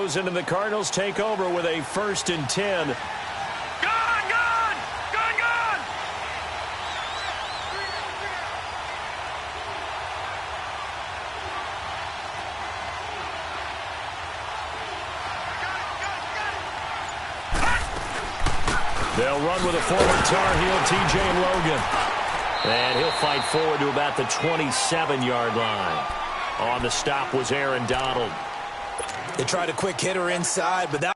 goes, and the Cardinals take over with a 1st and 10. Gone! They'll run with a former Tar Heel, T.J. Logan. And he'll fight forward to about the 27-yard line. On the stop was Aaron Donald. They tried a quick hitter inside, but that...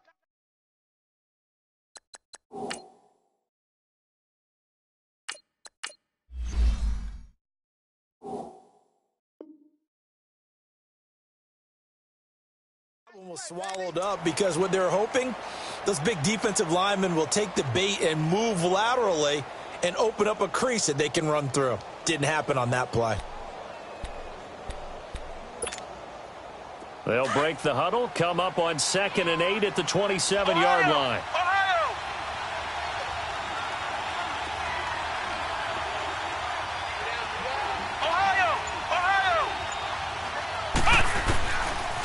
one was swallowed up because what they're hoping, those big defensive linemen will take the bait and move laterally and open up a crease that they can run through. Didn't happen on that play. They'll break the huddle, come up on 2nd and 8 at the 27-yard line.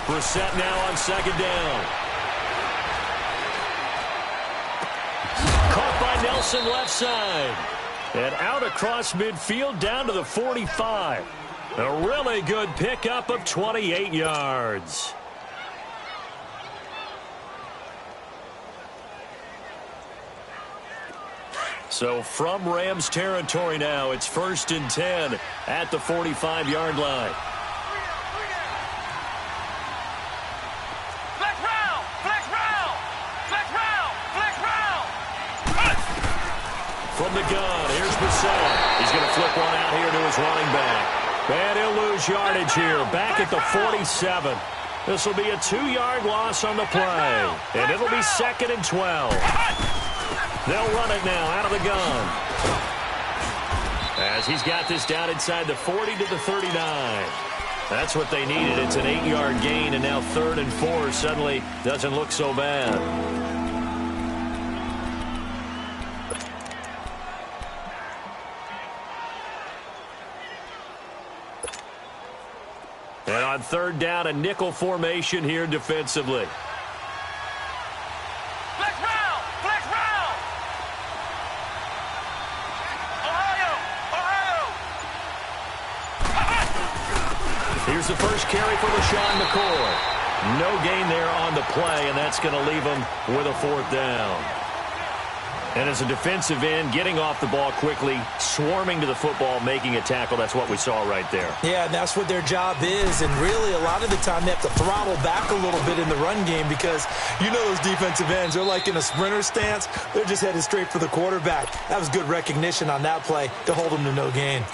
Brissett now on 2nd down. Caught by Nelson left side. And out across midfield down to the 45. A really good pickup of 28 yards. So from Rams territory now, it's 1st and 10 at the 45-yard line. From the gun, here's Brissett. He's going to flip one out here to his running back. And he'll lose yardage here, back at the 47. This will be a 2-yard loss on the play. And it'll be 2nd and 12. They'll run it now out of the gun. As he's got this down inside the 40 to the 39. That's what they needed. It's an 8-yard gain, and now 3rd and 4 suddenly doesn't look so bad. And on 3rd down, a nickel formation here defensively. Flex round! Ohio! Here's the first carry for LaShawn McCoy. No gain there on the play, and that's going to leave him with a 4th down. And as a defensive end, getting off the ball quickly, swarming to the football, making a tackle, that's what we saw right there. Yeah, and that's what their job is. And really, a lot of the time, they have to throttle back a little bit in the run game because you know those defensive ends, they're like in a sprinter stance. They're just headed straight for the quarterback. That was good recognition on that play to hold them to no gain.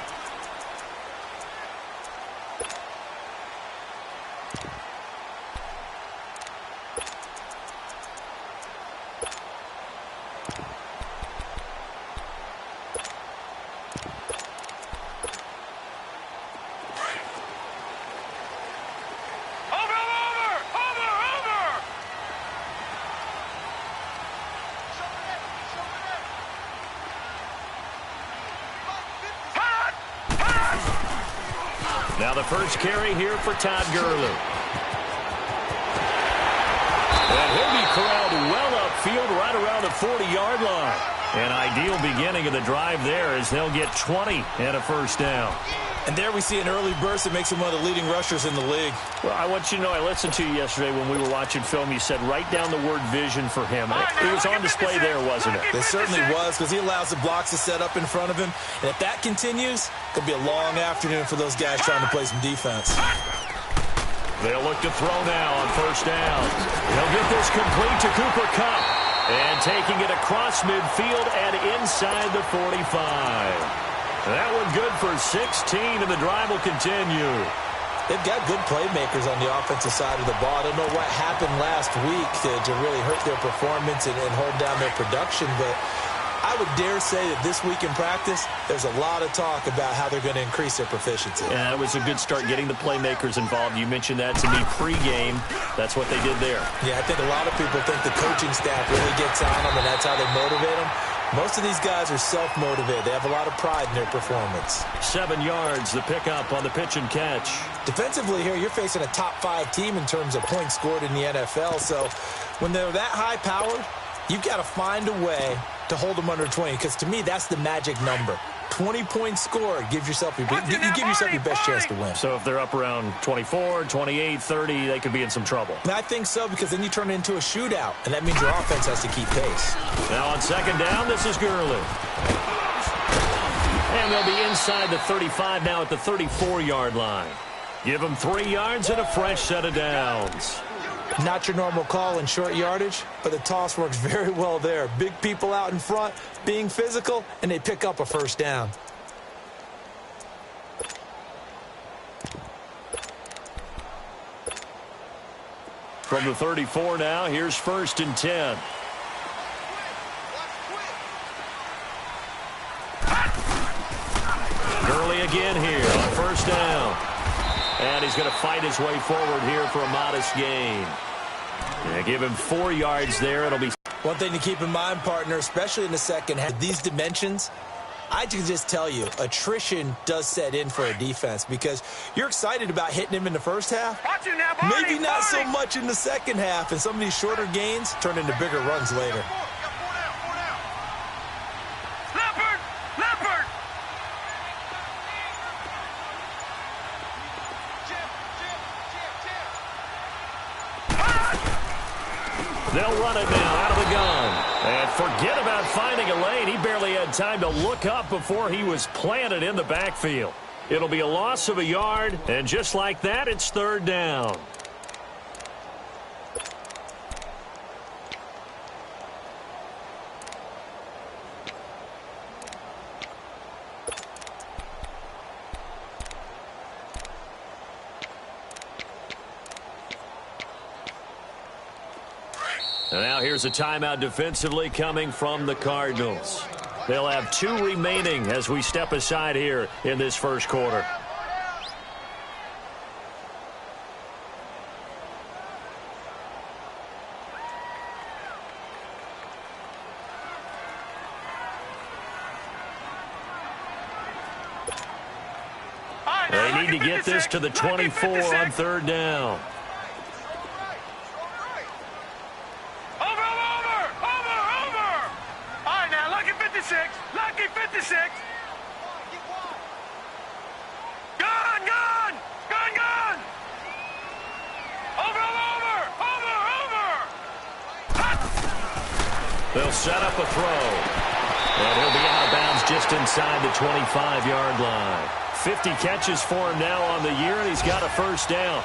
Now the first carry here for Todd Gurley. And he'll be corralled well upfield right around the 40-yard line. An ideal beginning of the drive there as they'll get 20 and a 1st down. And there we see an early burst that makes him one of the leading rushers in the league. Well, I want you to know, I listened to you yesterday when we were watching film. You said write down the word vision for him. It was on display there, wasn't it? It certainly was, because he allows the blocks to set up in front of him. And if that continues, it could be a long afternoon for those guys trying to play some defense. They'll look to throw now on 1st down. They'll get this complete to Cooper Kupp. And taking it across midfield and inside the 45. That one good for 16, and the drive will continue. They've got good playmakers on the offensive side of the ball. I don't know what happened last week to really hurt their performance and hold down their production, but I would dare say that this week in practice, there's a lot of talk about how they're going to increase their proficiency. Yeah, it was a good start getting the playmakers involved. You mentioned that to me pregame. That's what they did there. Yeah, I think a lot of people think the coaching staff really gets on them, and that's how they motivate them. Most of these guys are self-motivated. They have a lot of pride in their performance. 7 yards, the pickup on the pitch and catch. Defensively here, you're facing a top-5 team in terms of points scored in the NFL. So when they're that high-powered, you've got to find a way to hold them under 20, because to me, that's the magic number. 20 points scored gives yourself you give yourself your best chance to win. So if they're up around 24, 28, 30, they could be in some trouble. And I think so, because then you turn it into a shootout, and that means your offense has to keep pace. Now on second down, this is Gurley. And they'll be inside the 35 now at the 34-yard line. Give them 3 yards and a fresh set of downs. Not your normal call in short yardage, but the toss works very well there. Big people out in front, being physical, and they pick up a first down. From the 34 now, here's 1st and 10. Gurley again here on 1st down. And he's going to fight his way forward here for a modest gain. Yeah, give him 4 yards there. It'll be... One thing to keep in mind, partner, especially in the second half, these dimensions, I can just tell you, attrition does set in for a defense, because you're excited about hitting him in the first half. Maybe not so much in the second half, and some of these shorter gains turn into bigger runs later. They'll run it now out of the gun. And forget about finding a lane. He barely had time to look up before he was planted in the backfield. It'll be a loss of a yard, and just like that, it's 3rd down. And now here's a timeout defensively coming from the Cardinals. They'll have 2 remaining as we step aside here in this first quarter. They need to get this to the 24 on 3rd down. They'll set up a throw. And he'll be out of bounds just inside the 25-yard line. 50 catches for him now on the year, and he's got a first down.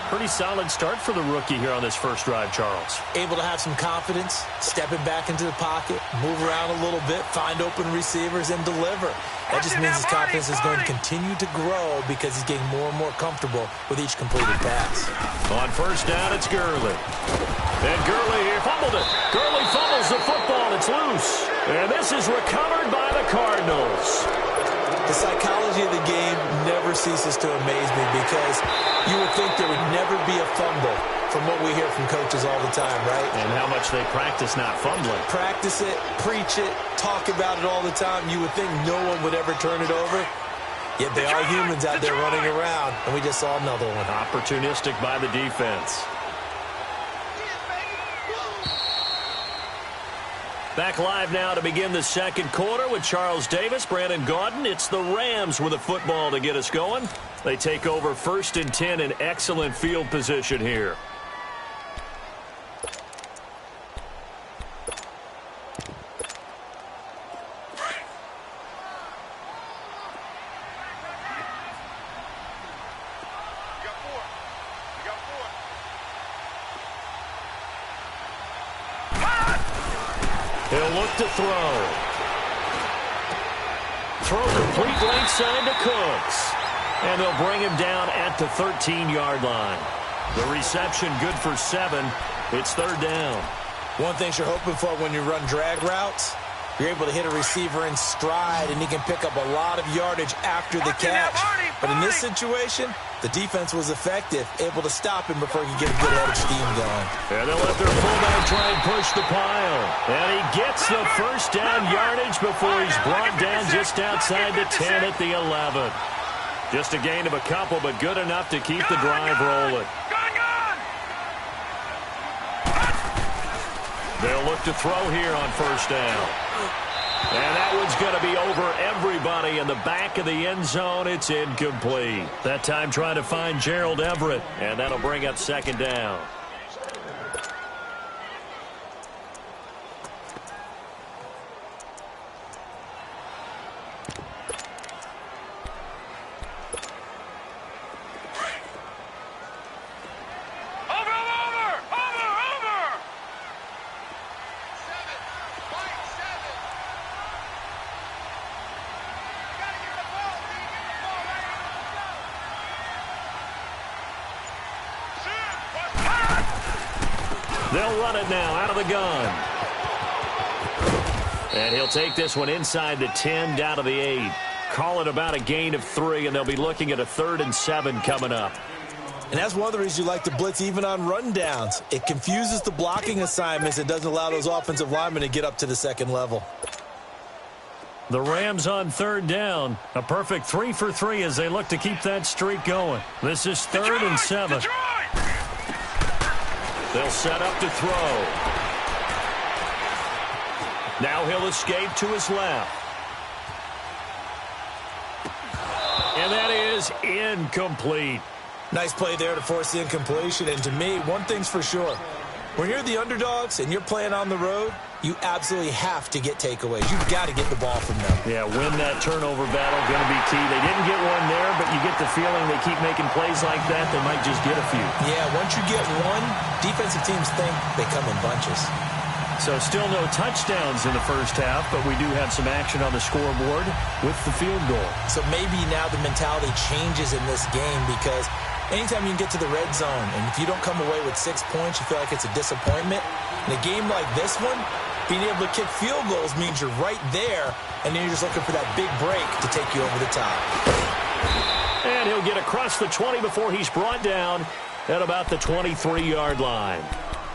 Pretty solid start for the rookie here on this first drive, Charles. Able to have some confidence, stepping back into the pocket, move around a little bit, find open receivers, and deliver. That just means his confidence is going to continue to grow because he's getting more and more comfortable with each completed pass. On 1st down, it's Gurley. And Gurley here fumbled it. Gurley fumbles the football. It's loose. And this is recovered by the Cardinals. The psychology of the game never ceases to amaze me, because you would think there would never be a fumble from what we hear from coaches all the time, right? And how much they practice not fumbling. Practice it, preach it, talk about it all the time. You would think no one would ever turn it over. Yet they are humans out there running around, and we just saw another one. Opportunistic by the defense. Back live now to begin the second quarter with Charles Davis, Brandon Gaudin. It's the Rams with a football to get us going. They take over 1st and 10 in excellent field position here. He'll look to throw. Throw complete right side to Cooks. And they'll bring him down at the 13-yard line. The reception good for 7. It's 3rd down. One thing you're hoping for when you run drag routes, you're able to hit a receiver in stride, and he can pick up a lot of yardage after the catch. But in this situation, the defense was effective, able to stop him before he could get a good head of steam going. And they'll let their fullback try and push the pile. And he gets the first down yardage before he's brought down just outside the 10 at the 11. Just a gain of a couple, but good enough to keep the drive rolling. They'll look to throw here on first down. And that one's going to be over everybody in the back of the end zone. It's incomplete. That time trying to find Gerald Everett, and that'll bring up second down. They'll run it now out of the gun. And he'll take this one inside the 10 down to the 8. Call it about a gain of 3, and they'll be looking at a 3rd and 7 coming up. And that's one of the reasons you like to blitz even on rundowns. It confuses the blocking assignments. It doesn't allow those offensive linemen to get up to the second level. The Rams on 3rd down. A perfect 3 for 3 as they look to keep that streak going. This is 3rd and 7. They'll set up to throw. Now he'll escape to his left. And that is incomplete. Nice play there to force the incompletion. And to me, one thing's for sure. When you're the underdogs and you're playing on the road, you absolutely have to get takeaways. You've got to get the ball from them. Yeah, win that turnover battle, going to be key. They didn't get one there, but you get the feeling they keep making plays like that, they might just get a few. Yeah, once you get one, defensive teams think they come in bunches. So still no touchdowns in the first half, but we do have some action on the scoreboard with the field goal. So maybe now the mentality changes in this game because anytime you can get to the red zone, and if you don't come away with 6 points, you feel like it's a disappointment. In a game like this one, being able to kick field goals means you're right there, and then you're just looking for that big break to take you over the top. And he'll get across the 20 before he's brought down at about the 23-yard line.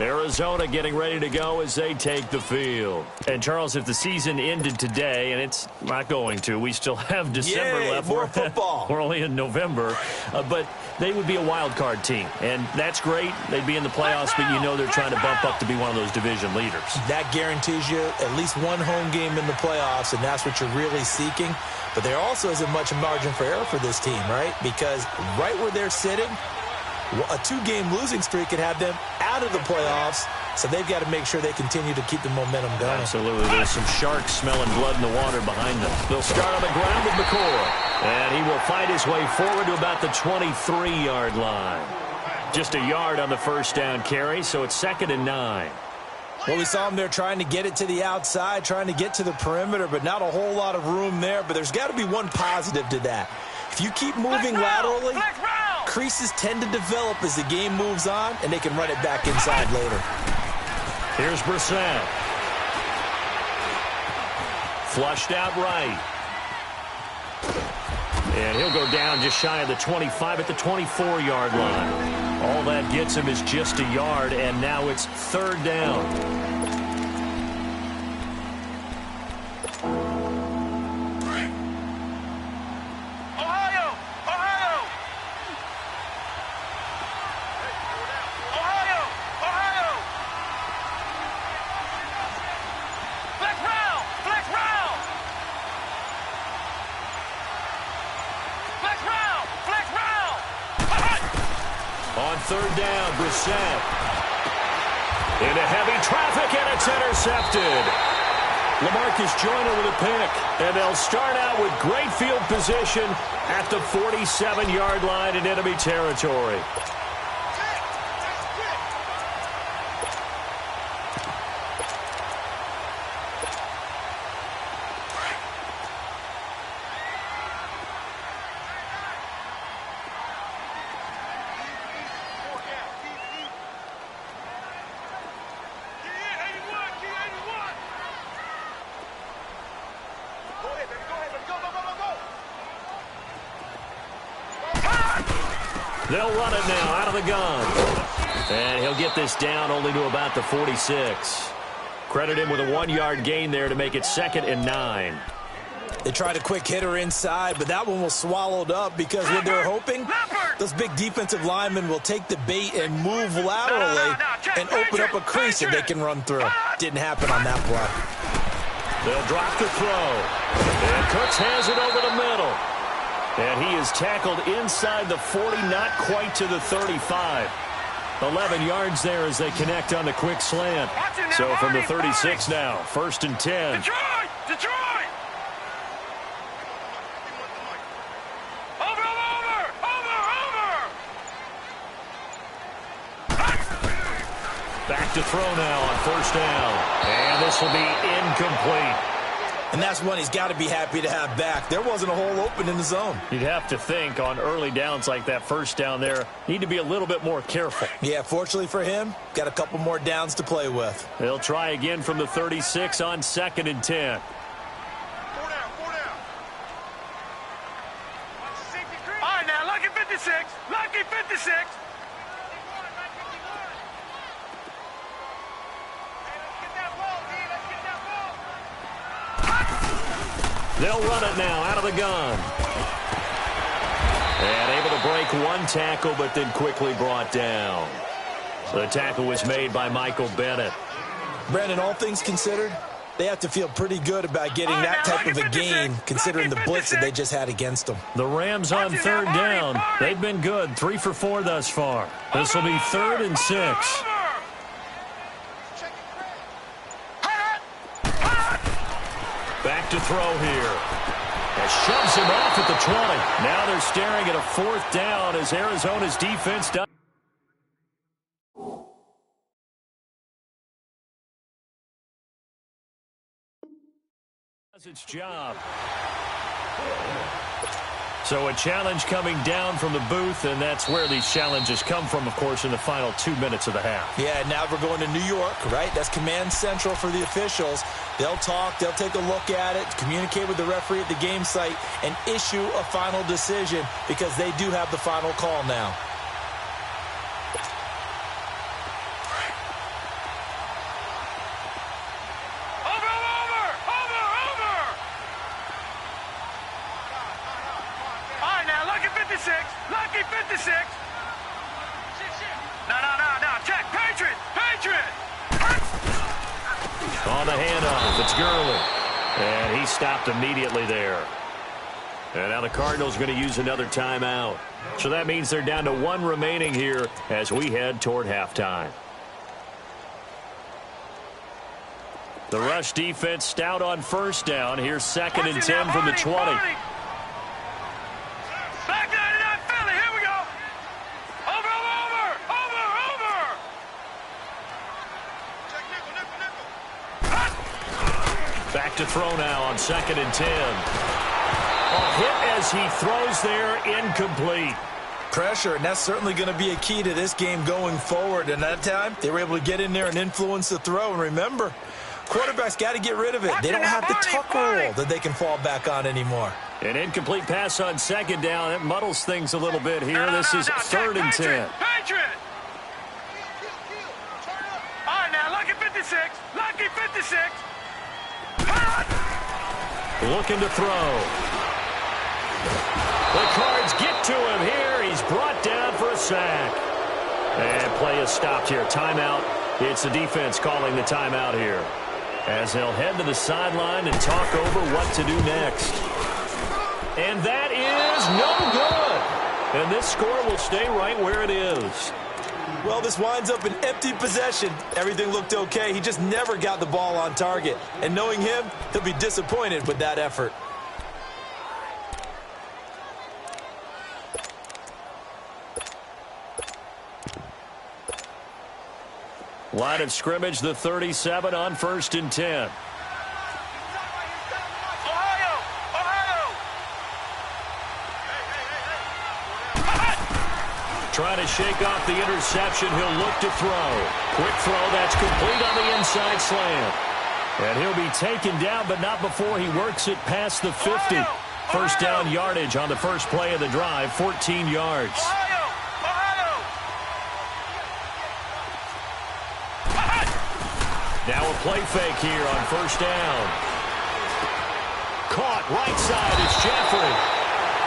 Arizona getting ready to go as they take the field. And, Charles, if the season ended today, and it's not going to, we still have December left. More football. We're only in November. But they would be a wild card team. And that's great. They'd be in the playoffs, but you know they're trying to bump up to be one of those division leaders. That guarantees you at least one home game in the playoffs, and that's what you're really seeking. But there also isn't much margin for error for this team, right? Because right where they're sitting, a 2-game losing streak could have them out of the playoffs, so they've got to make sure they continue to keep the momentum going. Absolutely. There's some sharks smelling blood in the water behind them. They'll start on the ground with McCoy, and he will fight his way forward to about the 23-yard line. Just a yard on the first down carry, so it's 2nd and 9. Well, we saw him there trying to get it to the outside, trying to get to the perimeter, but not a whole lot of room there. But there's got to be one positive to that. If you keep moving laterally, creases tend to develop as the game moves on, and they can run it back inside later. Here's Brissett. Flushed out right. And he'll go down just shy of the 25 at the 24-yard line. All that gets him is just a yard, and now it's 3rd down. On 3rd down, Brissett. Into heavy traffic, and it's intercepted. LaMarcus Joyner with a pick, and they'll start out with great field position at the 47-yard line in enemy territory. They'll run it now out of the gun. And he'll get this down only to about the 46. Credit him with a 1-yard gain there to make it 2nd and 9. They tried a quick hitter inside, but that one was swallowed up because what they were hoping, those big defensive linemen will take the bait and move laterally and open up a crease that they can run through. Didn't happen on that play. They'll drop the throw. And Cooks has it over the middle. And he is tackled inside the 40, not quite to the 35. 11 yards there as they connect on the quick slant. So from the 36 now, 1st and 10. Detroit! Back to throw now on 1st down. And this will be incomplete. And that's one he's got to be happy to have back. There wasn't a hole open in the zone. You'd have to think on early downs like that 1st down there, need to be a little bit more careful. Yeah, fortunately for him, got a couple more downs to play with. They'll try again from the 36 on 2nd and 10. 4 down. All right, now, lucky 56. Lucky 56. They'll run it now out of the gun. And able to break one tackle, but then quickly brought down. So the tackle was made by Michael Bennett. Brandon, all things considered, they have to feel pretty good about getting that type of a gain, considering the blitz that they just had against them. The Rams on 3rd down. They've been good, 3 for 4 thus far. This will be 3rd and 6. Back to throw here. And shoves him off at the 20. Now they're staring at a 4th down as Arizona's defense does its job. So a challenge coming down from the booth, and that's where these challenges come from, of course, in the final 2 minutes of the half. Yeah, now we're going to New York, right? That's command central for the officials. They'll talk, they'll take a look at it, communicate with the referee at the game site, and issue a final decision because they do have the final call now. Lucky 56. No. Check. Patriot. On the handoff, it's Gurley. And he stopped immediately there. And now the Cardinals going to use another timeout. So that means they're down to 1 remaining here as we head toward halftime. The rush defense stout on 1st down. Here's 2nd and 10 from the 20. Back to throw now on 2nd and 10. A hit as he throws there, incomplete. Pressure, and that's certainly going to be a key to this game going forward. And that time, they were able to get in there and influence the throw. And remember, quarterbacks got to get rid of it. They don't have the tuck rule that they can fall back on anymore. An incomplete pass on 2nd down. It muddles things a little bit here. This is 3rd and 10. Patriot! All right, now, lucky 56. Lucky 56. Looking to throw. The Cards get to him here. He's brought down for a sack. And play is stopped here. Timeout. It's the defense calling the timeout here, as they'll head to the sideline and talk over what to do next. And that is no good. And this score will stay right where it is. Well, this winds up an empty possession. Everything looked okay. He just never got the ball on target. And knowing him, he'll be disappointed with that effort. Line of scrimmage, the 37 on 1st and 10. Trying to shake off the interception. He'll look to throw. Quick throw. That's complete on the inside slant. And he'll be taken down, but not before he works it past the 50. First down yardage on the first play of the drive, 14 yards. Now a play fake here on first down. Caught right side. It's Jeffrey.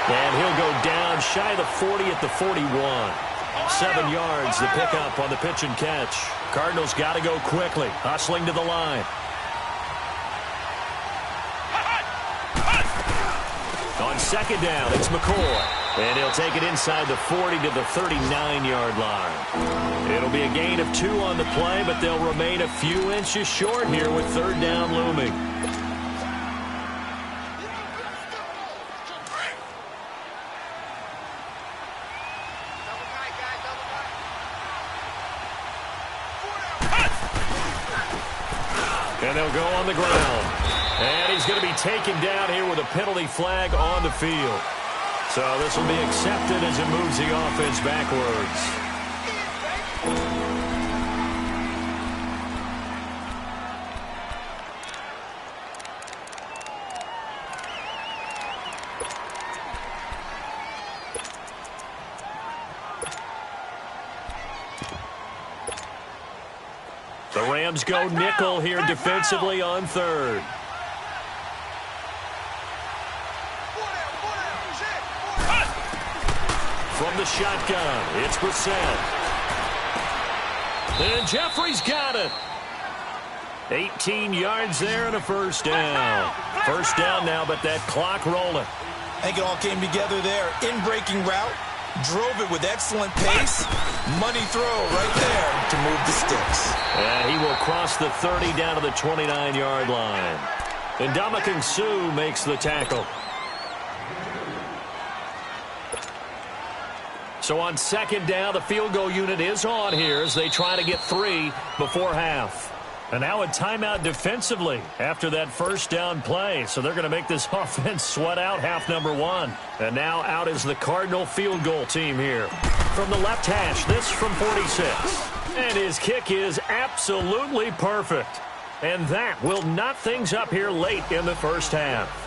And he'll go down shy of the 40 at the 41. 7 yards, the pickup on the pitch and catch. Cardinals got to go quickly, hustling to the line. On second down, it's McCoy. And he'll take it inside the 40 to the 39-yard line. It'll be a gain of 2 on the play, but they'll remain a few inches short here with third down looming. And they'll go on the ground. And he's going to be taken down here with a penalty flag on the field. So this will be accepted as it moves the offense backwards. The Rams go nickel here defensively on third. From the shotgun, it's Brissett. And Jeffrey's got it. 18 yards there and a first down. First down now, but that clock rolling. I think it all came together there. In-breaking route. Drove it with excellent pace. Money throw right there to move the sticks. And he will cross the 30 down to the 29-yard line. And Ndamukong Suh makes the tackle. So on second down, the field goal unit is on here as they try to get 3 before half. And now a timeout defensively after that first down play. So they're going to make this offense sweat out half number 1. And now out is the Cardinal field goal team here. From the left hash, this from 46. And his kick is absolutely perfect. And that will knot things up here late in the first half.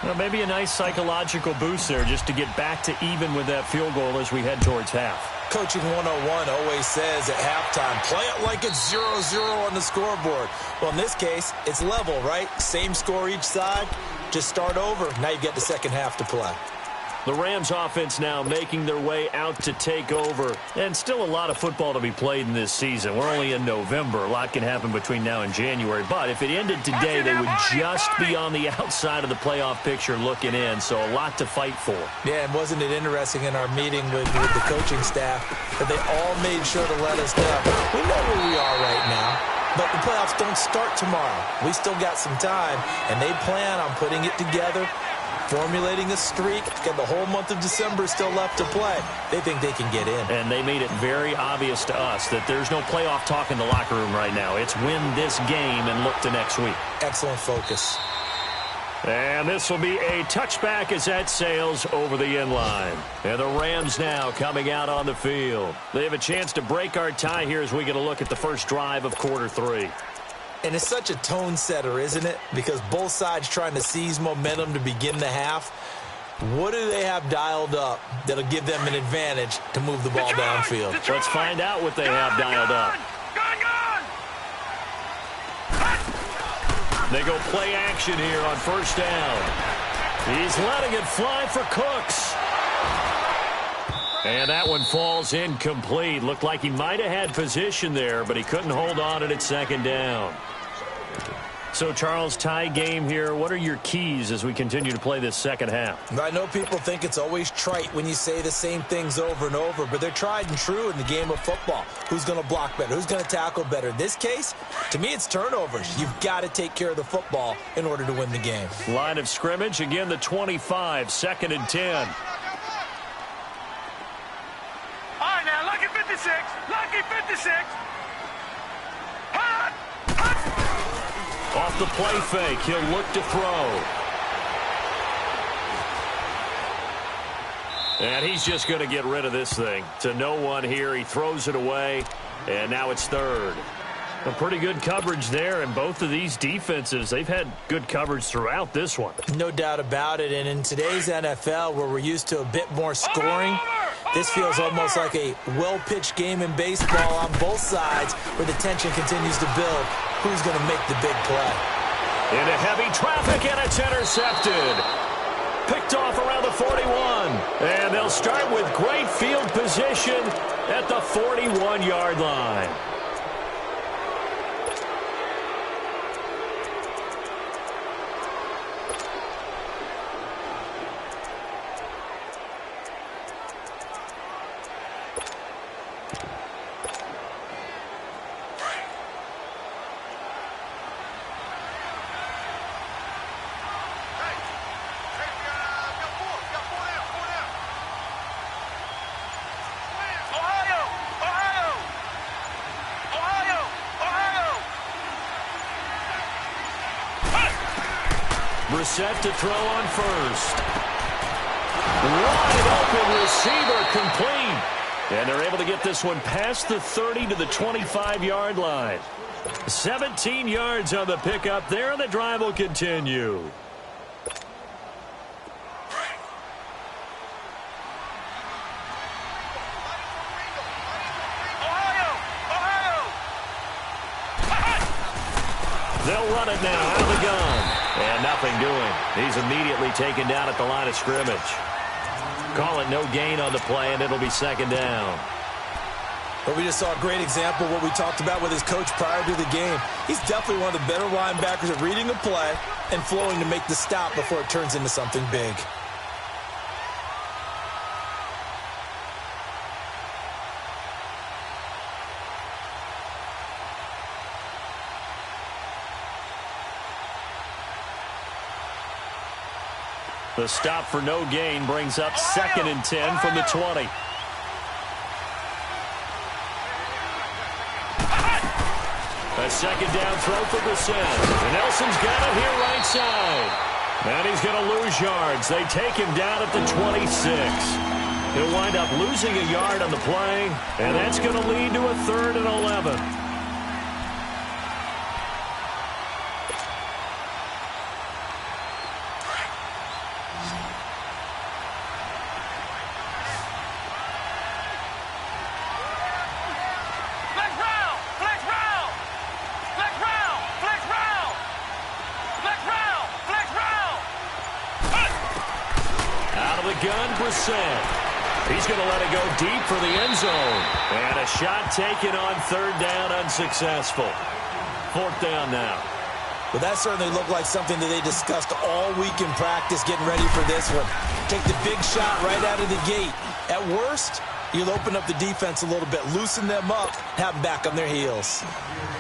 Well, maybe a nice psychological boost there just to get back to even with that field goal as we head towards half. Coaching 101 always says at halftime, play it like it's 0-0 on the scoreboard. Well, in this case, it's level, right? Same score each side. Just start over. Now you get the second half to play. The Rams offense now making their way out to take over. And still a lot of football to be played in this season. We're only in November. A lot can happen between now and January. But if it ended today, they would just be on the outside of the playoff picture looking in. So a lot to fight for. Yeah, and wasn't it interesting in our meeting with the coaching staff that they all made sure to let us know. We know where we are right now. But the playoffs don't start tomorrow. We still got some time. And they plan on putting it together, formulating a streak. Got the whole month of December still left to play. They think they can get in. And they made it very obvious to us that there's no playoff talk in the locker room right now. It's win this game and look to next week. Excellent focus. And this will be a touchback as that sails over the end line. And the Rams now coming out on the field. They have a chance to break our tie here as we get a look at the first drive of quarter 3. And it's such a tone setter, isn't it? Because both sides trying to seize momentum to begin the half. What do they have dialed up that'll give them an advantage to move the ball downfield? Let's find out what they have dialed up. They go play action here on first down. He's letting it fly for Cooks. And that one falls incomplete. Looked like he might have had position there, but he couldn't hold on at second down. So, Charles, tie game here. What are your keys as we continue to play this second half? I know people think it's always trite when you say the same things over and over, but they're tried and true in the game of football. Who's going to block better? Who's going to tackle better? In this case, to me, it's turnovers. You've got to take care of the football in order to win the game. Line of scrimmage, again, the 25, 2nd and 10. All right, now, lucky 56. Lucky 56. Hot! Off the play fake, he'll look to throw. And he's just going to get rid of this thing. To no one here, he throws it away, and now it's third. A pretty good coverage there, and both of these defenses, they've had good coverage throughout this one. No doubt about it, and in today's NFL, where we're used to a bit more scoring, This feels almost like a well-pitched game in baseball on both sides where the tension continues to build. Who's going to make the big play? Into heavy traffic, and it's intercepted. Picked off around the 41. And they'll start with great field position at the 41-yard line. Set to throw on first. Wide open receiver, complete. And they're able to get this one past the 30 to the 25-yard line. 17 yards on the pickup there, and the drive will continue. They'll run it now out of the gun. And nothing doing. He's immediately taken down at the line of scrimmage. Call it no gain on the play, and it'll be second down. But we just saw a great example of what we talked about with his coach prior to the game. He's definitely one of the better linebackers at reading a play and flowing to make the stop before it turns into something big. The stop for no gain brings up 2nd and 10 from the 20. A second down throw for Brissett. And Nelson's got it here right side. And he's going to lose yards. They take him down at the 26. He'll wind up losing a yard on the play, and that's going to lead to a 3rd and 11. He's going to let it go deep for the end zone. And a shot taken on 3rd down, unsuccessful. 4th down now. Well, that certainly looked like something that they discussed all week in practice, getting ready for this one. Take the big shot right out of the gate. At worst, you'll open up the defense a little bit, loosen them up, have them back on their heels.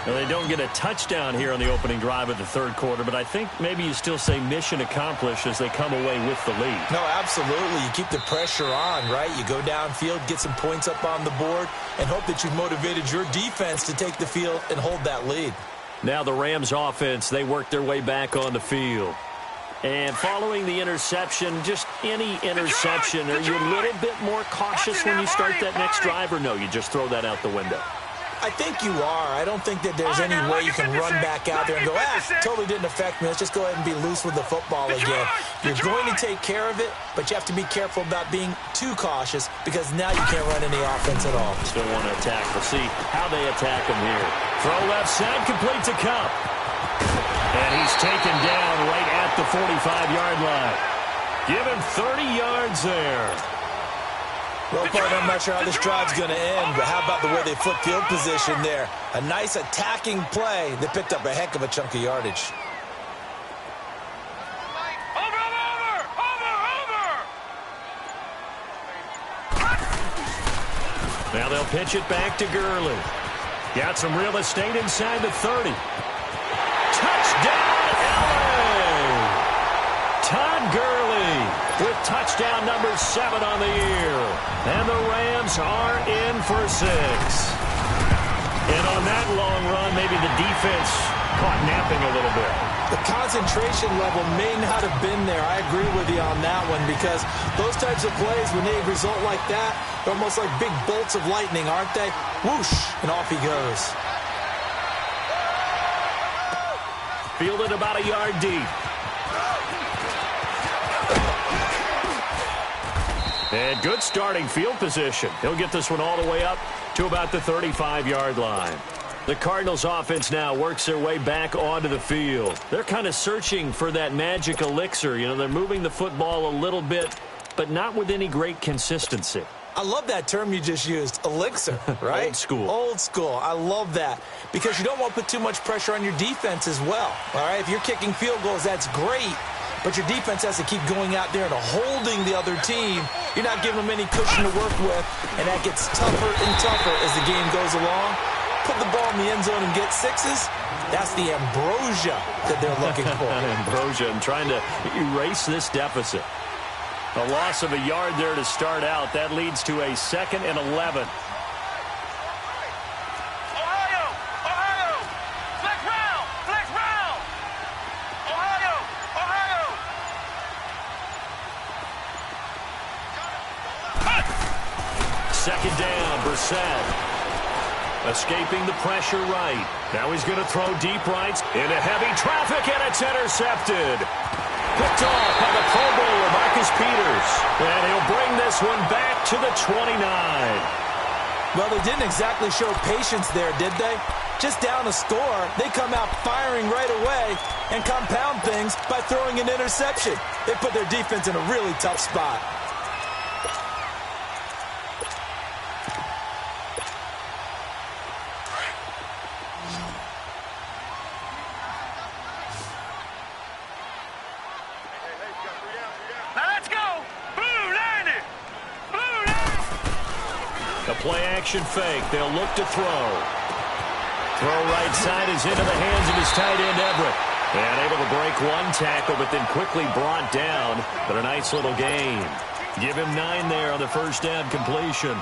Well, they don't get a touchdown here on the opening drive of the 3rd quarter, but I think maybe you still say mission accomplished as they come away with the lead. No, absolutely. You keep the pressure on, right? You go downfield, get some points up on the board, and hope that you've motivated your defense to take the field and hold that lead. Now the Rams offense, they work their way back on the field. And following the interception, just any interception, are you a little bit more cautious when you start that next drive, or no, you just throw that out the window? I think you are. I don't think that there's any way you can run back out there and go, totally didn't affect me. Let's just go ahead and be loose with the football again. You're going to take care of it, but you have to be careful about being too cautious because now you can't run any offense at all. Still want to attack. We'll see how they attack him here. Throw left side, complete to Cup. And he's taken down right at the 45-yard line. Give him 30 yards there. Well, partner, I'm not sure how this drive's going to end, but how about the way they flip field position there? A nice attacking play that picked up a heck of a chunk of yardage. Now they'll pitch it back to Gurley. Got some real estate inside the 30. Touchdown, LA! Todd Gurley with touchdown number 7 on the year. And the Rams are in for 6. And on that long run, maybe the defense caught napping a little bit. The concentration level may not have been there. I agree with you on that one because those types of plays, when they result like that, they're almost like big bolts of lightning, aren't they? Whoosh, and off he goes. Fielded about a yard deep. And good starting field position. He'll get this one all the way up to about the 35-yard line. The Cardinals offense now works their way back onto the field. They're kind of searching for that magic elixir. You know, they're moving the football a little bit, but not with any great consistency. I love that term you just used, elixir, right? Old school. Old school. I love that because you don't want to put too much pressure on your defense as well, all right? If you're kicking field goals, that's great, but your defense has to keep going out there and holding the other team. You're not giving them any cushion to work with, and that gets tougher and tougher as the game goes along. Put the ball in the end zone and get sixes. That's the ambrosia that they're looking for. Ambrosia and trying to erase this deficit. A loss of a yard there to start out. That leads to a 2nd and 11. Ohio! Ohio! Flex round! Flex round! Ohio! Ohio! Second down, Brissett. Escaping the pressure right. Now he's going to throw deep right into heavy traffic, and it's intercepted. Picked off by the Pro Bowler, Marcus Peters. And he'll bring this one back to the 29. Well, they didn't exactly show patience there, did they? Just down a score, they come out firing right away and compound things by throwing an interception. They put their defense in a really tough spot. Play-action fake. They'll look to throw. Throw right side is into the hands of his tight end, Everett. And able to break one tackle, but then quickly brought down. But a nice little gain. Give him 9 there on the first down completion.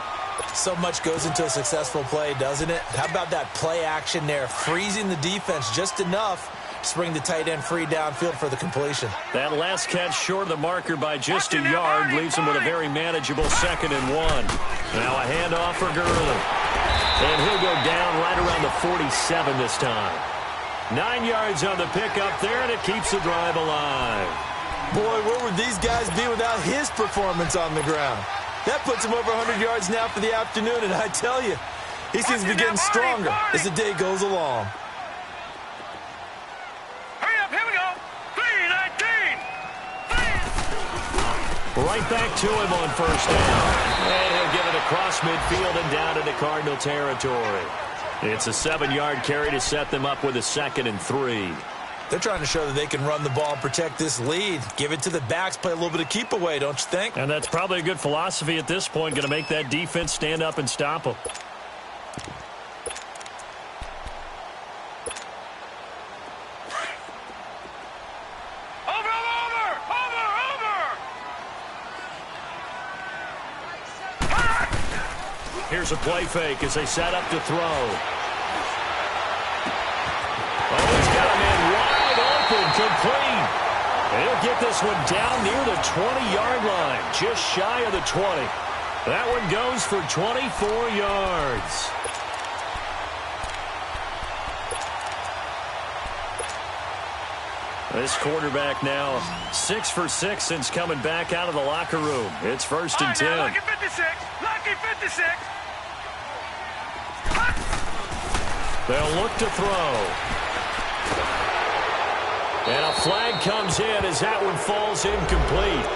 So much goes into a successful play, doesn't it? How about that play action there? Freezing the defense just enough to bring the tight end free downfield for the completion. That last catch short of the marker by just a yard leaves him with a very manageable 2nd and 1. Now a handoff for Gurley. And he'll go down right around the 47 this time. 9 yards on the pickup there, and it keeps the drive alive. Boy, where would these guys be without his performance on the ground? That puts him over 100 yards now for the afternoon, and I tell you, he seems to be getting stronger as the day goes along. Right back to him on first down. And he'll give it across midfield and down into Cardinal territory. It's a 7-yard carry to set them up with a 2nd and 3. They're trying to show that they can run the ball and protect this lead. Give it to the backs, play a little bit of keep away, don't you think? And that's probably a good philosophy at this point, going to make that defense stand up and stop them. Here's a play fake as they set up to throw. Oh, he's got a man wide open, complete. And he'll get this one down near the 20-yard line, just shy of the 20. That one goes for 24 yards. This quarterback now 6 for 6 since coming back out of the locker room. It's 1st and 10. Lucky 56. Lucky 56. They'll look to throw. And a flag comes in as that one falls incomplete.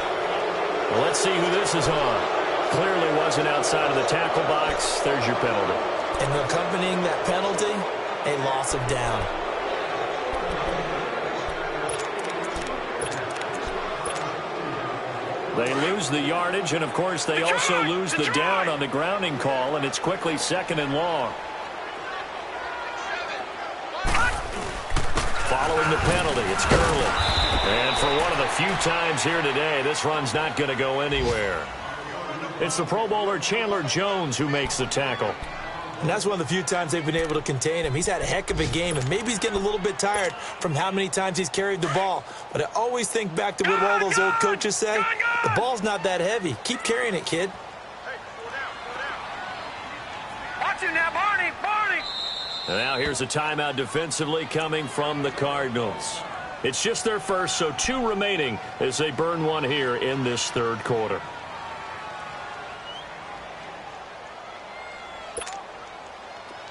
Well, let's see who this is on. Clearly wasn't outside of the tackle box. There's your penalty. And accompanying that penalty, a loss of down. They lose the yardage, and, of course, they also lose the down on the grounding call, and it's quickly 2nd and long. Following the penalty, it's Gurley. And for one of the few times here today, this run's not going to go anywhere. It's the Pro Bowler Chandler Jones who makes the tackle. And that's one of the few times they've been able to contain him. He's had a heck of a game, and maybe he's getting a little bit tired from how many times he's carried the ball. But I always think back to what all those old coaches say. The ball's not that heavy. Keep carrying it, kid. Watch it now, Barney, Barney. And now here's a timeout defensively coming from the Cardinals. It's just their first, so 2 remaining as they burn one here in this 3rd quarter.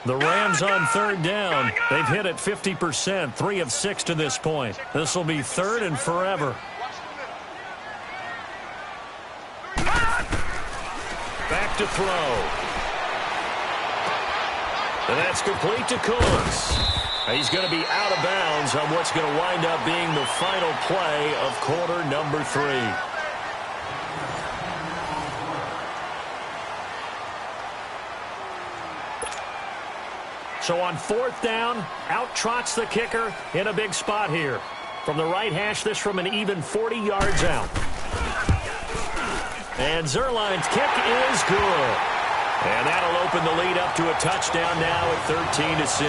The Rams on third down. They've hit it 50%, 3 of 6 to this point. This will be third and forever. Back to throw. And that's complete to Cooks. He's going to be out of bounds on what's going to wind up being the final play of quarter number 3. So on fourth down, out trots the kicker in a big spot here. From the right hash, this from an even 40 yards out. And Zerline's kick is good. And that'll open the lead up to a touchdown now at 13-6.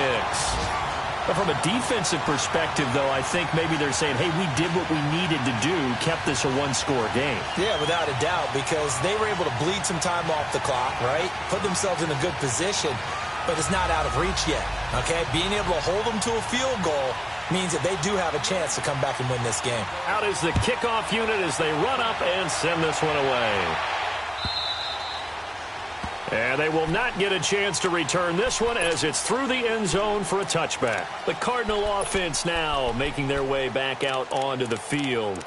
But from a defensive perspective, though, I think maybe they're saying, hey, we did what we needed to do, kept this a one-score game. Yeah, without a doubt, because they were able to bleed some time off the clock, right? Put themselves in a good position, but it's not out of reach yet, okay? Being able to hold them to a field goal means that they do have a chance to come back and win this game. Out is the kickoff unit as they run up and send this one away. And they will not get a chance to return this one as it's through the end zone for a touchback. The Cardinal offense now making their way back out onto the field.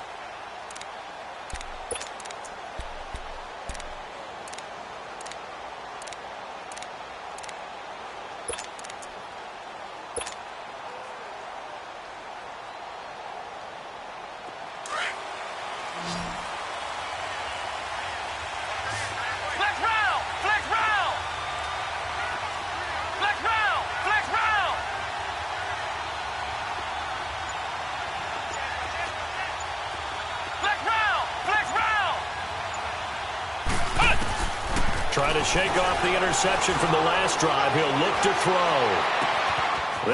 Try to shake off the interception from the last drive. He'll look to throw.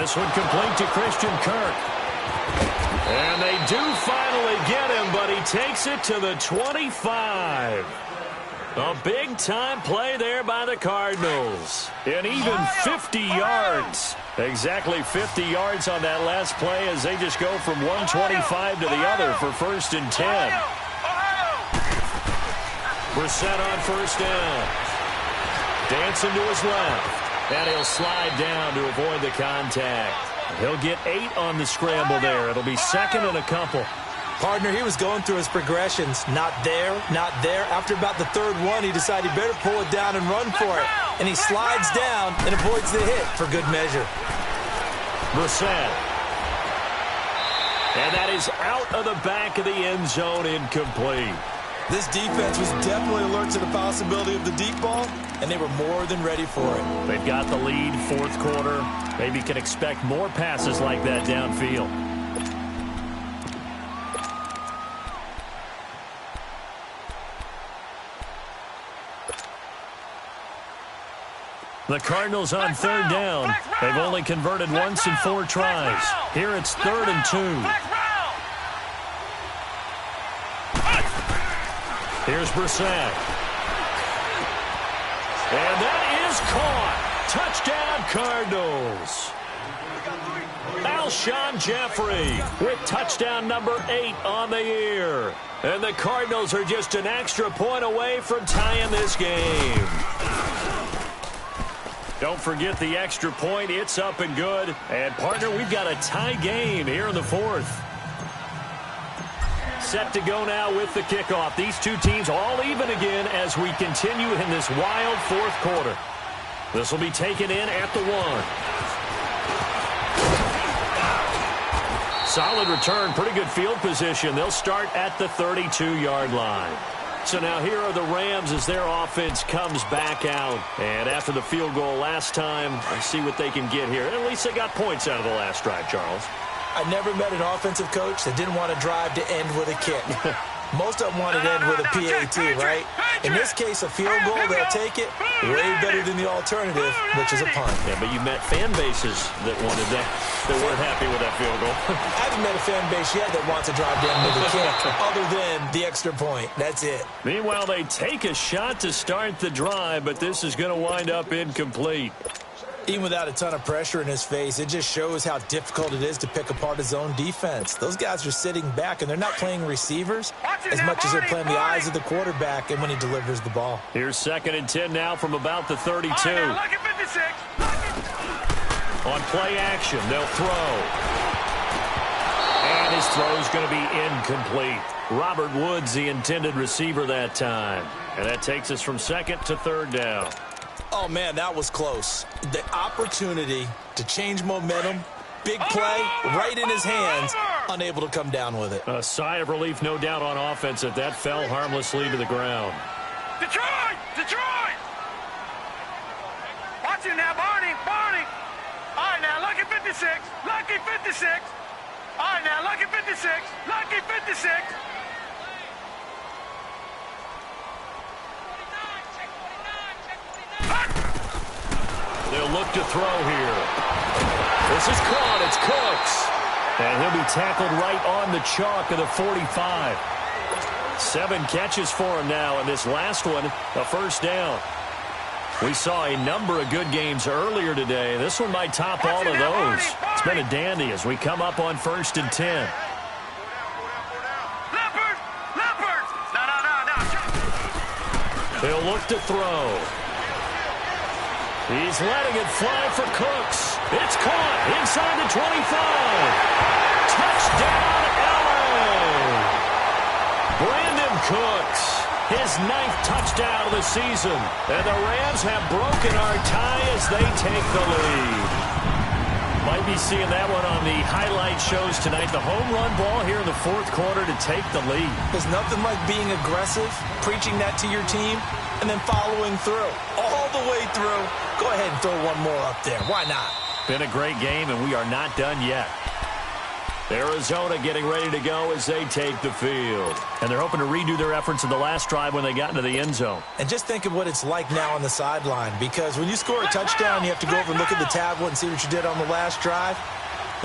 This one complete to Christian Kirk. And they do finally get him, but he takes it to the 25. A big-time play there by the Cardinals. And even 50 yards. Exactly 50 yards on that last play as they just go from 125 to the other for 1st and 10. Brissett on first down. Dancing to his left. And he'll slide down to avoid the contact. He'll get 8 on the scramble there. It'll be 2nd and a couple. Partner, he was going through his progressions. Not there, not there. After about the 3rd one, he decided he better pull it down and run for it. And he slides down and avoids the hit for good measure. Brissett. And that is out of the back of the end zone, incomplete. This defense was definitely alert to the possibility of the deep ball, and they were more than ready for it. They've got the lead, 4th quarter. Maybe can expect more passes like that downfield. The Cardinals on 3rd down. They've only converted once in 4 tries. Here it's 3rd and 2. Here's Brissett. And that is caught. Touchdown, Cardinals. Alshon Jeffrey with touchdown number 8 on the year. And the Cardinals are just an extra point away from tying this game. Don't forget the extra point. It's up and good. And, partner, we've got a tie game here in the 4th. Set to go now with the kickoff. These two teams all even again as we continue in this wild 4th quarter. This will be taken in at the 1. Solid return, pretty good field position. They'll start at the 32-yard line. So now here are the Rams as their offense comes back out. And after the field goal last time, I see what they can get here. At least they got points out of the last drive, Charles. I never met an offensive coach that didn't want to drive to end with a kick. Most of them wanted to end with a PAT, right? In this case, a field goal, they'll take it. Way better than the alternative, which is a punt. Yeah, but you met fan bases that wanted that, that weren't happy with that field goal. I haven't met a fan base yet that wants to drive down with a kick, other than the extra point. That's it. Meanwhile, they take a shot to start the drive, but this is going to wind up incomplete. Even without a ton of pressure in his face, it just shows how difficult it is to pick apart his own defense. Those guys are sitting back, and they're not playing receivers as much as they're playing the eyes of the quarterback and when he delivers the ball. Here's 2nd and 10 now from about the 32. Look at 56. On play action, they'll throw. And his throw is going to be incomplete. Robert Woods, the intended receiver that time. And that takes us from second to third down. Oh, man, that was close. The opportunity to change momentum, big play, right in his hands, unable to come down with it. A sigh of relief, no doubt, on offense that that fell harmlessly to the ground. Detroit! Detroit! Watch it now, Barney! Barney! All right, now, lucky 56. Lucky 56. All right, now, lucky 56. Lucky 56. They'll look to throw here. This is caught. It's Cooks. And he'll be tackled right on the chalk of the 45. 7 catches for him now, and this last one, a first down. We saw a number of good games earlier today. This one might top all of those. It's been a dandy as we come up on 1st and 10. Leopard! Leopard! No. They'll look to throw. He's letting it fly for Cooks. It's caught inside the 25. Touchdown, LA! Brandon Cooks, his 9th touchdown of the season. And the Rams have broken our tie as they take the lead. Might be seeing that one on the highlight shows tonight. The home run ball here in the 4th quarter to take the lead. There's nothing like being aggressive, preaching that to your team, and then following through. All the way through. Go ahead and throw one more up there. Why not? Been a great game, and we are not done yet. Arizona getting ready to go as they take the field. And they're hoping to redo their efforts in the last drive when they got into the end zone. And just think of what it's like now on the sideline, because when you score a touchdown, you have to go over and look at the tablet and see what you did on the last drive.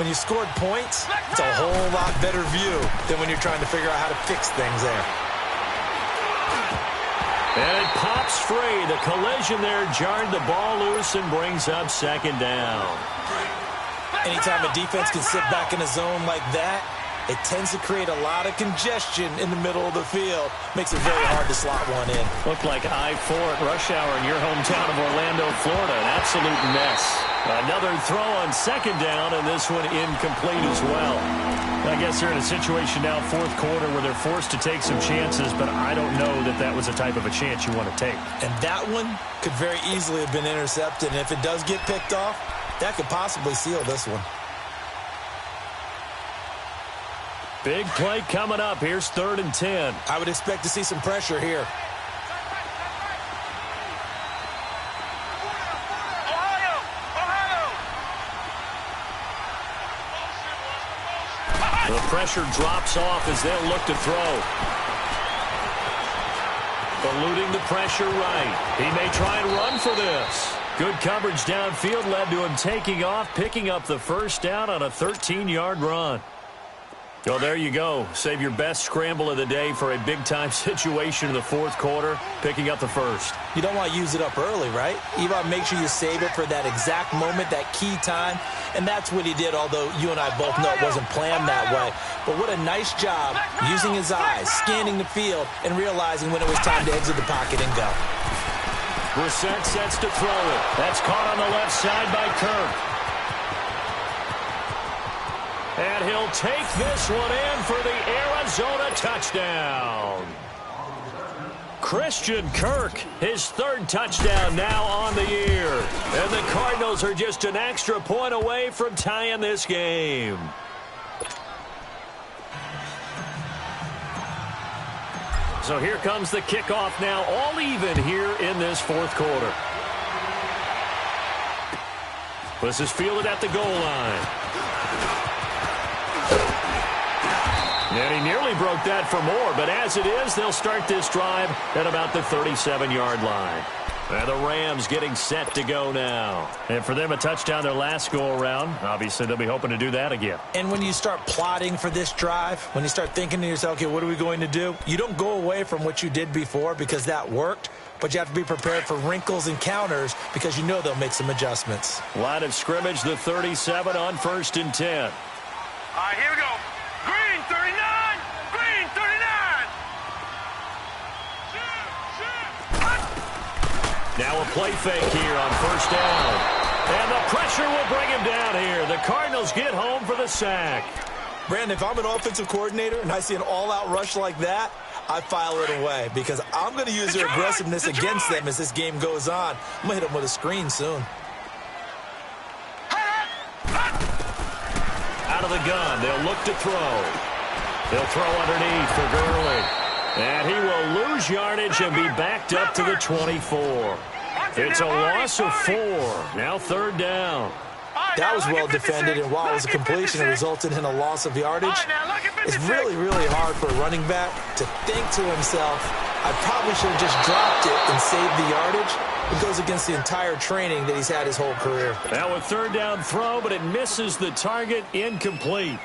When you scored points, it's a whole lot better view than when you're trying to figure out how to fix things there. And it pops free. The collision there jarred the ball loose and brings up 2nd down. Anytime a defense can sit back in a zone like that, it tends to create a lot of congestion in the middle of the field. Makes it very hard to slot one in. Looked like I-4 at rush hour in your hometown of Orlando, Florida. An absolute mess. Another throw on 2nd down, and this one incomplete as well. I guess they're in a situation now, 4th quarter, where they're forced to take some chances, but I don't know that that was the type of a chance you want to take. And that one could very easily have been intercepted, and if it does get picked off, that could possibly seal this one. Big play coming up. Here's 3rd and 10. I would expect to see some pressure here. The pressure drops off as they'll look to throw. Eluding the pressure right. He may try and run for this. Good coverage downfield led to him taking off, picking up the first down on a 13-yard run. Well, there you go. Save your best scramble of the day for a big-time situation in the 4th quarter, picking up the first. You don't want to use it up early, right? You want to make sure you save it for that exact moment, that key time. And that's what he did, although you and I both know it wasn't planned that way. But what a nice job using his eyes, scanning the field, and realizing when it was time to exit the pocket and go. Brissett sets to throw it. That's caught on the left side by Kirk. And he'll take this one in for the Arizona touchdown. Christian Kirk, his 3rd touchdown now on the year. And the Cardinals are just an extra point away from tying this game. So here comes the kickoff now, all even here in this 4th quarter. This is fielded at the goal line. And he nearly broke that for more, but as it is, they'll start this drive at about the 37-yard line. And the Rams getting set to go now. And for them, a touchdown their last go-around. Obviously, they'll be hoping to do that again. And when you start plotting for this drive, when you start thinking to yourself, okay, what are we going to do? You don't go away from what you did before because that worked, but you have to be prepared for wrinkles and counters because you know they'll make some adjustments. Line of scrimmage, the 37 on 1st and 10. All right, here we go. Green 39. Green 39. Now a play fake here on 1st down. And the pressure will bring him down here. The Cardinals get home for the sack. Brandon, if I'm an offensive coordinator and I see an all-out rush like that, I file it away because I'm going to use their aggressiveness against them as this game goes on. I'm going to hit them with a screen soon. Out of the gun, they'll look to throw. They'll throw underneath for Gurley. And he will lose yardage and be backed up to the 24. It's a loss of 4. Now third down. That was well defended, and while it was a completion, it resulted in a loss of yardage. It's really, really hard for a running back to think to himself, I probably should have just dropped it and saved the yardage. It goes against the entire training that he's had his whole career. Now a third down throw, but it misses the target, incomplete.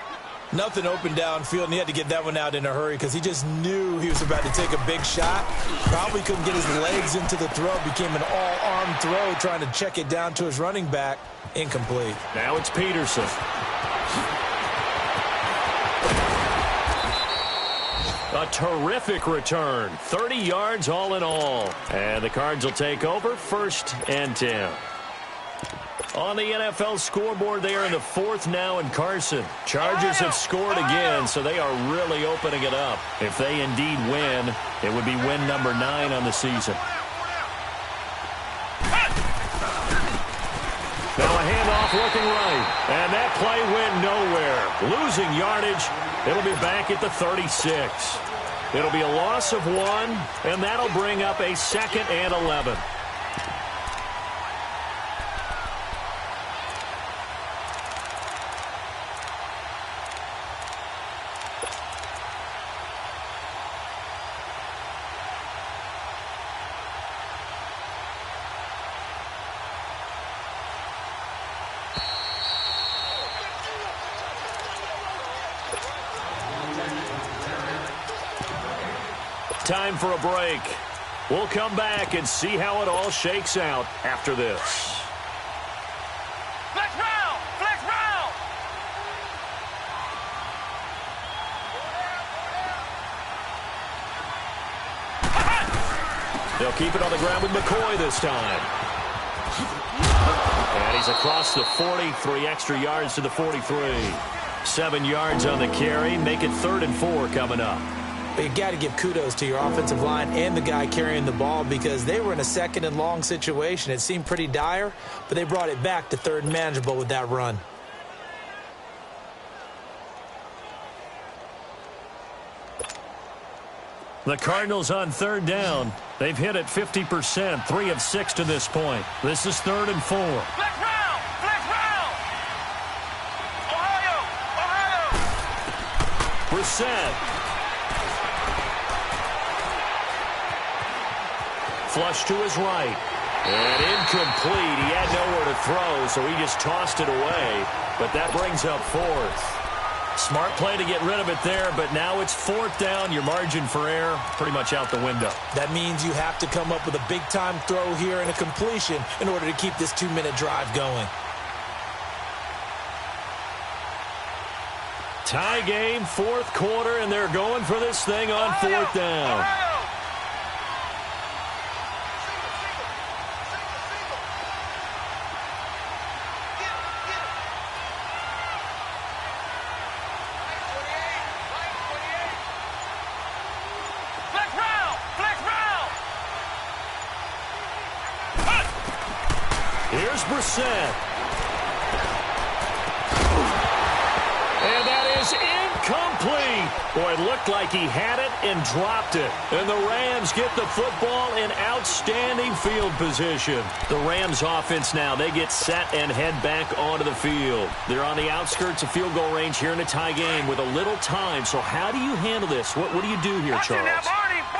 Nothing open downfield, and he had to get that one out in a hurry because he just knew he was about to take a big shot. Probably couldn't get his legs into the throw. Became an all-arm throw trying to check it down to his running back. Incomplete. Now it's Peterson. A terrific return. 30 yards all in all. And the Cards will take over 1st and 10. On the NFL scoreboard, they are in the 4th now in Carson. Chargers have scored again, so they are really opening it up. If they indeed win, it would be win number 9 on the season. Now a handoff looking right. And that play went nowhere. Losing yardage. It'll be back at the 36. It'll be a loss of 1, and that'll bring up a 2nd and 11. Time for a break. We'll come back and see how it all shakes out after this. Flex round! Flex round! They'll keep it on the ground with McCoy this time. And he's across the 40, 3 extra yards to the 43. 7 yards on the carry. Make it 3rd and 4 coming up. But you got to give kudos to your offensive line and the guy carrying the ball because they were in a 2nd and long situation. It seemed pretty dire, but they brought it back to 3rd and manageable with that run. The Cardinals on 3rd down. They've hit it 50%, 3 of 6 to this point. This is 3rd and 4. Flex round! Flex round! Ohio! Ohio! Brissett. Flush to his right. And incomplete. He had nowhere to throw, so he just tossed it away. But that brings up 4th. Smart play to get rid of it there, but now it's 4th down. Your margin for error pretty much out the window. That means you have to come up with a big-time throw here and a completion in order to keep this 2-minute drive going. Tie game, 4th quarter, and they're going for this thing on 4th down. Ohio! Here's Brissett. And that is incomplete. Boy, it looked like he had it and dropped it. And the Rams get the football in outstanding field position. The Rams offense now, they get set and head back onto the field. They're on the outskirts of field goal range here in a tie game with a little time. So how do you handle this? What do you do here, Charles?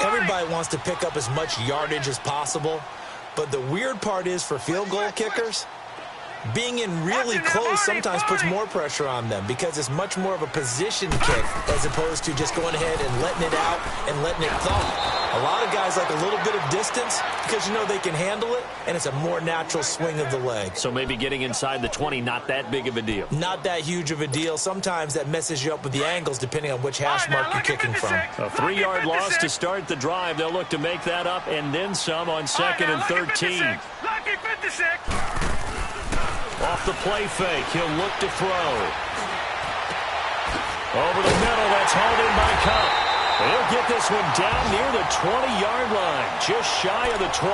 Everybody wants to pick up as much yardage as possible. But the weird part is for field goal kickers, being in really close sometimes puts more pressure on them because it's much more of a position kick as opposed to just going ahead and letting it out and letting it thump. A lot of guys like a little bit of distance because you know they can handle it, and it's a more natural swing of the leg. So maybe getting inside the 20, not that big of a deal. Not that huge of a deal. Sometimes that messes you up with the angles depending on which hash mark you're kicking from. A 3-yard loss to start the drive. They'll look to make that up and then some on 2nd and 13. Lucky 56. Off the play fake, he'll look to throw. Over the middle, that's hauled in by Cup. He'll get this one down near the 20-yard line, just shy of the 20.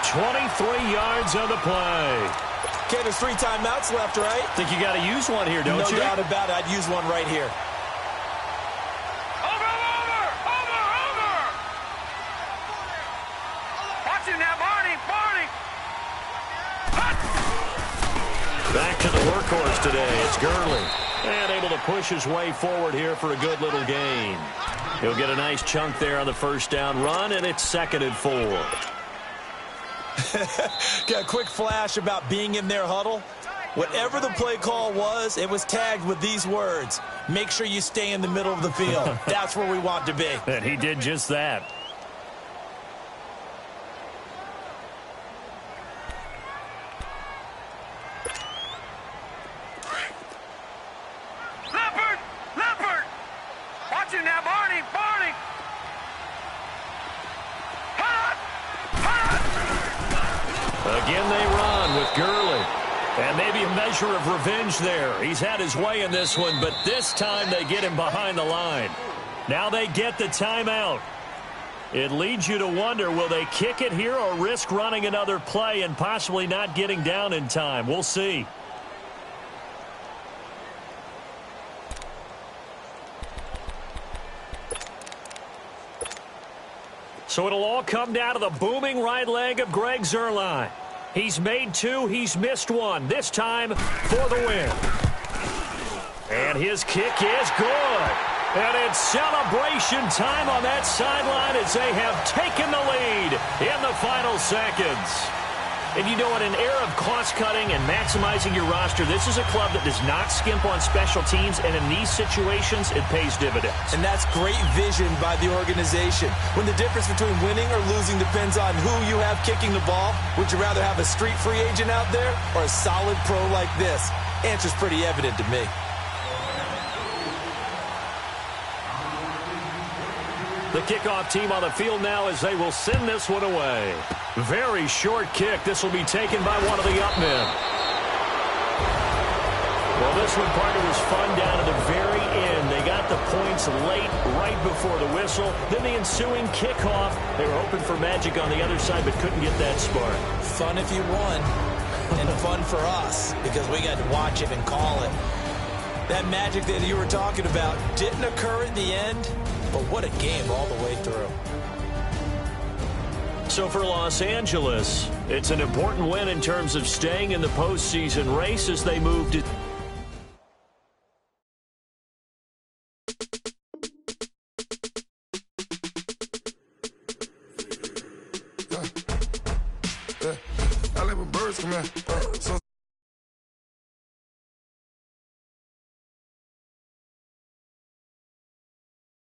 23 yards on the play. Okay, there's 3 timeouts left, right? Think you got to use one here, don't you? No doubt about it. I'd use one right here. Over! Watch him now, Barney! Back to the workhorse today. It's Gurley. And able to push his way forward here for a good little gain. He'll get a nice chunk there on the first down run, and it's 2nd and 4. Got a quick flash about being in their huddle. Whatever the play call was, it was tagged with these words: make sure you stay in the middle of the field. That's where we want to be. And he did just that. Leopard! Watch him now, Barney! Again they run with Gurley. And maybe a measure of revenge there. He's had his way in this one, but this time they get him behind the line. Now they get the timeout. It leads you to wonder, will they kick it here or risk running another play and possibly not getting down in time? We'll see. So it'll all come down to the booming right leg of Greg Zuerlein. He's made 2, he's missed 1. This time for the win. And his kick is good. And it's celebration time on that sideline as they have taken the lead in the final seconds. And you know, in an era of cost-cutting and maximizing your roster, this is a club that does not skimp on special teams, and in these situations, it pays dividends. And that's great vision by the organization. When the difference between winning or losing depends on who you have kicking the ball, would you rather have a street free agent out there or a solid pro like this? Answer's pretty evident to me. The kickoff team on the field now as they will send this one away. Very short kick. This will be taken by one of the up men. Well, this one, partner, was fun down to the very end. They got the points late, right before the whistle. Then the ensuing kickoff. They were hoping for magic on the other side, but couldn't get that spark. Fun if you won, and fun for us, because we got to watch it and call it. That magic that you were talking about didn't occur at the end, but what a game all the way through. So for Los Angeles, it's an important win in terms of staying in the postseason race as they move to... I let my birds come out. So